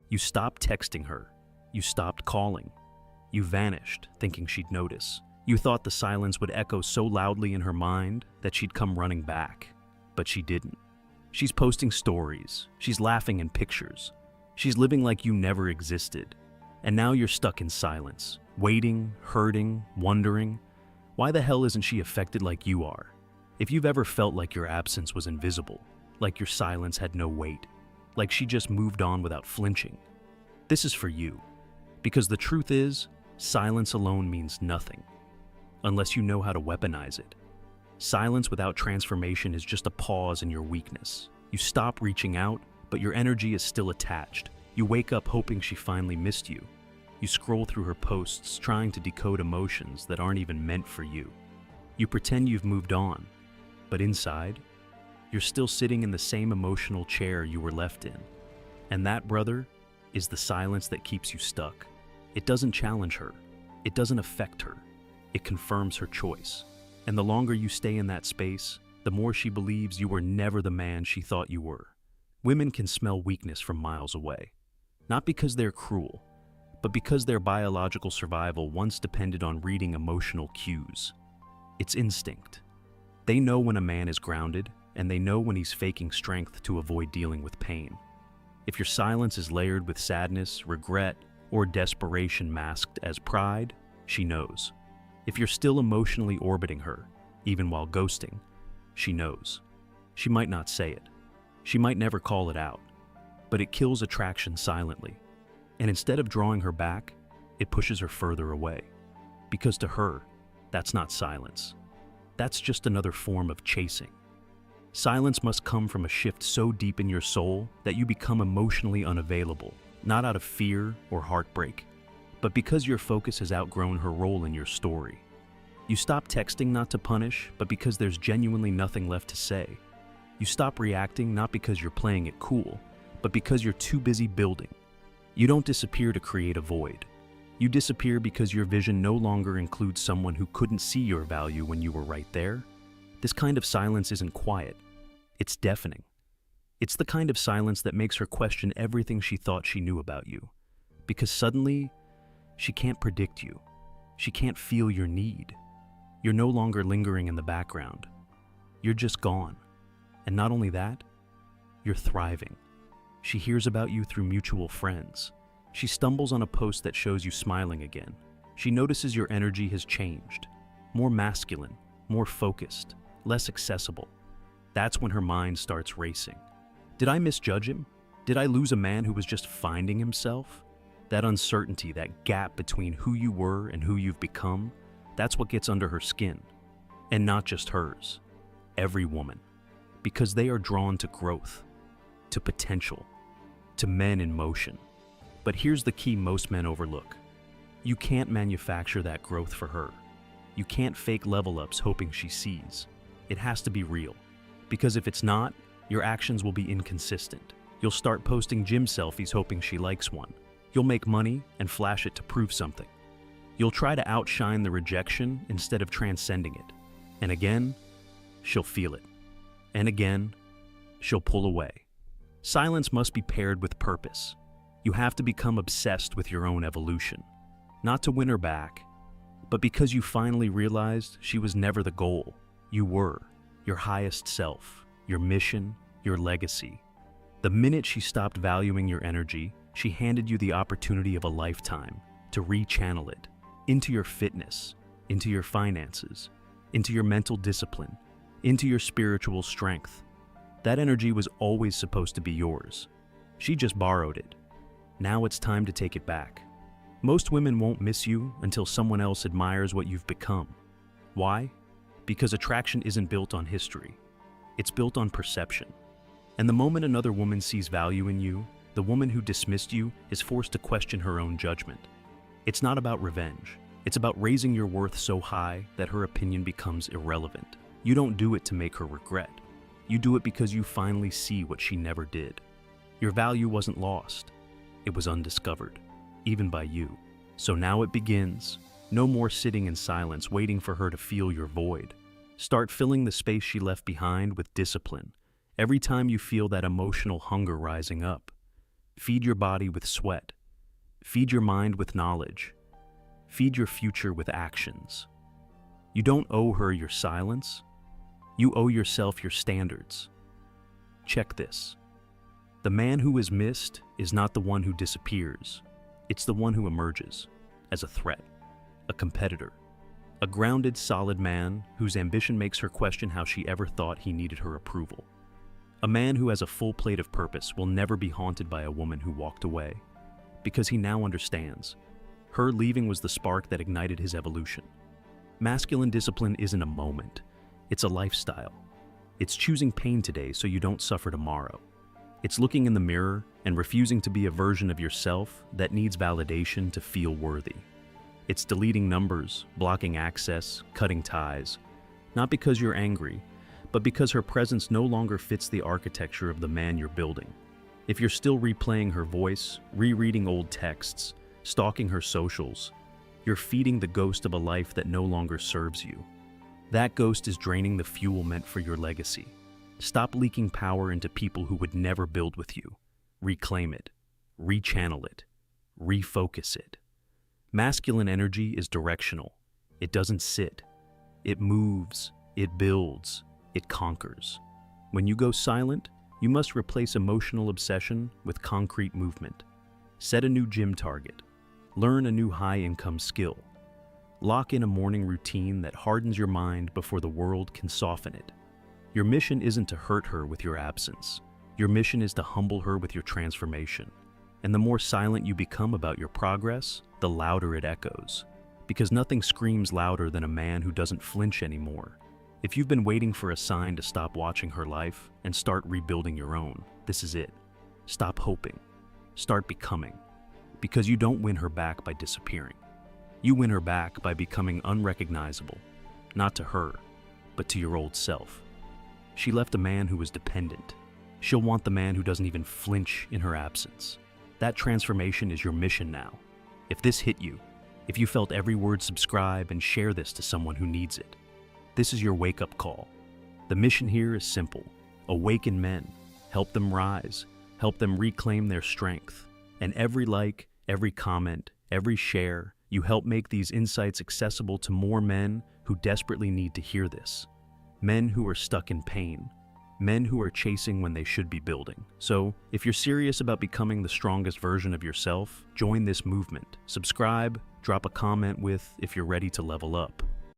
You stopped texting her. You stopped calling. You vanished, thinking she'd notice. You thought the silence would echo so loudly in her mind that she'd come running back. But she didn't. She's posting stories. She's laughing in pictures. She's living like you never existed. And now you're stuck in silence, waiting, hurting, wondering, why the hell isn't she affected like you are? If you've ever felt like your absence was invisible, like your silence had no weight, like she just moved on without flinching, this is for you. Because the truth is, silence alone means nothing, unless you know how to weaponize it. Silence without transformation is just a pause in your weakness. You stop reaching out, but your energy is still attached. You wake up hoping she finally missed you. You scroll through her posts trying to decode emotions that aren't even meant for you. You pretend you've moved on, but inside, you're still sitting in the same emotional chair you were left in. And that, brother, is the silence that keeps you stuck. It doesn't challenge her. It doesn't affect her. It confirms her choice. And the longer you stay in that space, the more she believes you were never the man she thought you were. Women can smell weakness from miles away. Not because they're cruel, but because their biological survival once depended on reading emotional cues. It's instinct. They know when a man is grounded, and they know when he's faking strength to avoid dealing with pain. If your silence is layered with sadness, regret, or desperation masked as pride, she knows. If you're still emotionally orbiting her, even while ghosting, she knows. She might not say it. She might never call it out. But it kills attraction silently. And instead of drawing her back, it pushes her further away. Because to her, that's not silence. That's just another form of chasing. Silence must come from a shift so deep in your soul that you become emotionally unavailable, not out of fear or heartbreak, but because your focus has outgrown her role in your story. You stop texting not to punish, but because there's genuinely nothing left to say. You stop reacting not because you're playing it cool, but because you're too busy building. You don't disappear to create a void. You disappear because your vision no longer includes someone who couldn't see your value when you were right there. This kind of silence isn't quiet. It's deafening. It's the kind of silence that makes her question everything she thought she knew about you. Because suddenly, she can't predict you. She can't feel your need. You're no longer lingering in the background. You're just gone. And not only that, you're thriving. She hears about you through mutual friends. She stumbles on a post that shows you smiling again. She notices your energy has changed. More masculine, more focused, less accessible. That's when her mind starts racing. Did I misjudge him? Did I lose a man who was just finding himself? That uncertainty, that gap between who you were and who you've become, that's what gets under her skin. And not just hers. Every woman. Because they are drawn to growth, to potential, to men in motion. But here's the key most men overlook. You can't manufacture that growth for her. You can't fake level ups hoping she sees. It has to be real. Because if it's not, your actions will be inconsistent. You'll start posting gym selfies hoping she likes one. You'll make money and flash it to prove something. You'll try to outshine the rejection instead of transcending it. And again, she'll feel it. And again, she'll pull away. Silence must be paired with purpose. You have to become obsessed with your own evolution. Not to win her back, but because you finally realized she was never the goal. You were your highest self, your mission, your legacy. The minute she stopped valuing your energy, she handed you the opportunity of a lifetime to rechannel it into your fitness, into your finances, into your mental discipline, into your spiritual strength. That energy was always supposed to be yours. She just borrowed it. Now it's time to take it back. Most women won't miss you until someone else admires what you've become. Why? Because attraction isn't built on history. It's built on perception. And the moment another woman sees value in you, the woman who dismissed you is forced to question her own judgment. It's not about revenge. It's about raising your worth so high that her opinion becomes irrelevant. You don't do it to make her regret. You do it because you finally see what she never did. Your value wasn't lost. It was undiscovered, even by you. So now it begins. No more sitting in silence waiting for her to feel your void. Start filling the space she left behind with discipline. Every time you feel that emotional hunger rising up, Feed your body with sweat. Feed your mind with knowledge. Feed your future with actions. You don't owe her your silence. You owe yourself your standards. Check this. The man who is missed is not the one who disappears. It's the one who emerges as a threat, a competitor, a grounded, solid man whose ambition makes her question how she ever thought he needed her approval. A man who has a full plate of purpose will never be haunted by a woman who walked away, because he now understands. Her leaving was the spark that ignited his evolution. Masculine discipline isn't a moment. It's a lifestyle. It's choosing pain today so you don't suffer tomorrow. It's looking in the mirror and refusing to be a version of yourself that needs validation to feel worthy. It's deleting numbers, blocking access, cutting ties, not because you're angry, but because her presence no longer fits the architecture of the man you're building. If you're still replaying her voice, rereading old texts, stalking her socials, you're feeding the ghost of a life that no longer serves you. That ghost is draining the fuel meant for your legacy. Stop leaking power into people who would never build with you. Reclaim it, rechannel it, refocus it. Masculine energy is directional. It doesn't sit. It moves, it builds, it conquers. When you go silent, you must replace emotional obsession with concrete movement. Set a new gym target. Learn a new high-income skill. Lock in a morning routine that hardens your mind before the world can soften it. Your mission isn't to hurt her with your absence. Your mission is to humble her with your transformation. And the more silent you become about your progress, the louder it echoes. Because nothing screams louder than a man who doesn't flinch anymore. If you've been waiting for a sign to stop watching her life and start rebuilding your own, this is it. Stop hoping. Start becoming. Because you don't win her back by disappearing. You win her back by becoming unrecognizable, not to her, but to your old self. She left a man who was dependent. She'll want the man who doesn't even flinch in her absence. That transformation is your mission now. If this hit you, if you felt every word, subscribe and share this to someone who needs it. This is your wake-up call. The mission here is simple. Awaken men, help them rise, help them reclaim their strength. And every like, every comment, every share, you help make these insights accessible to more men who desperately need to hear this. Men who are stuck in pain. Men who are chasing when they should be building. So, if you're serious about becoming the strongest version of yourself, join this movement. Subscribe, drop a comment with if you're ready to level up.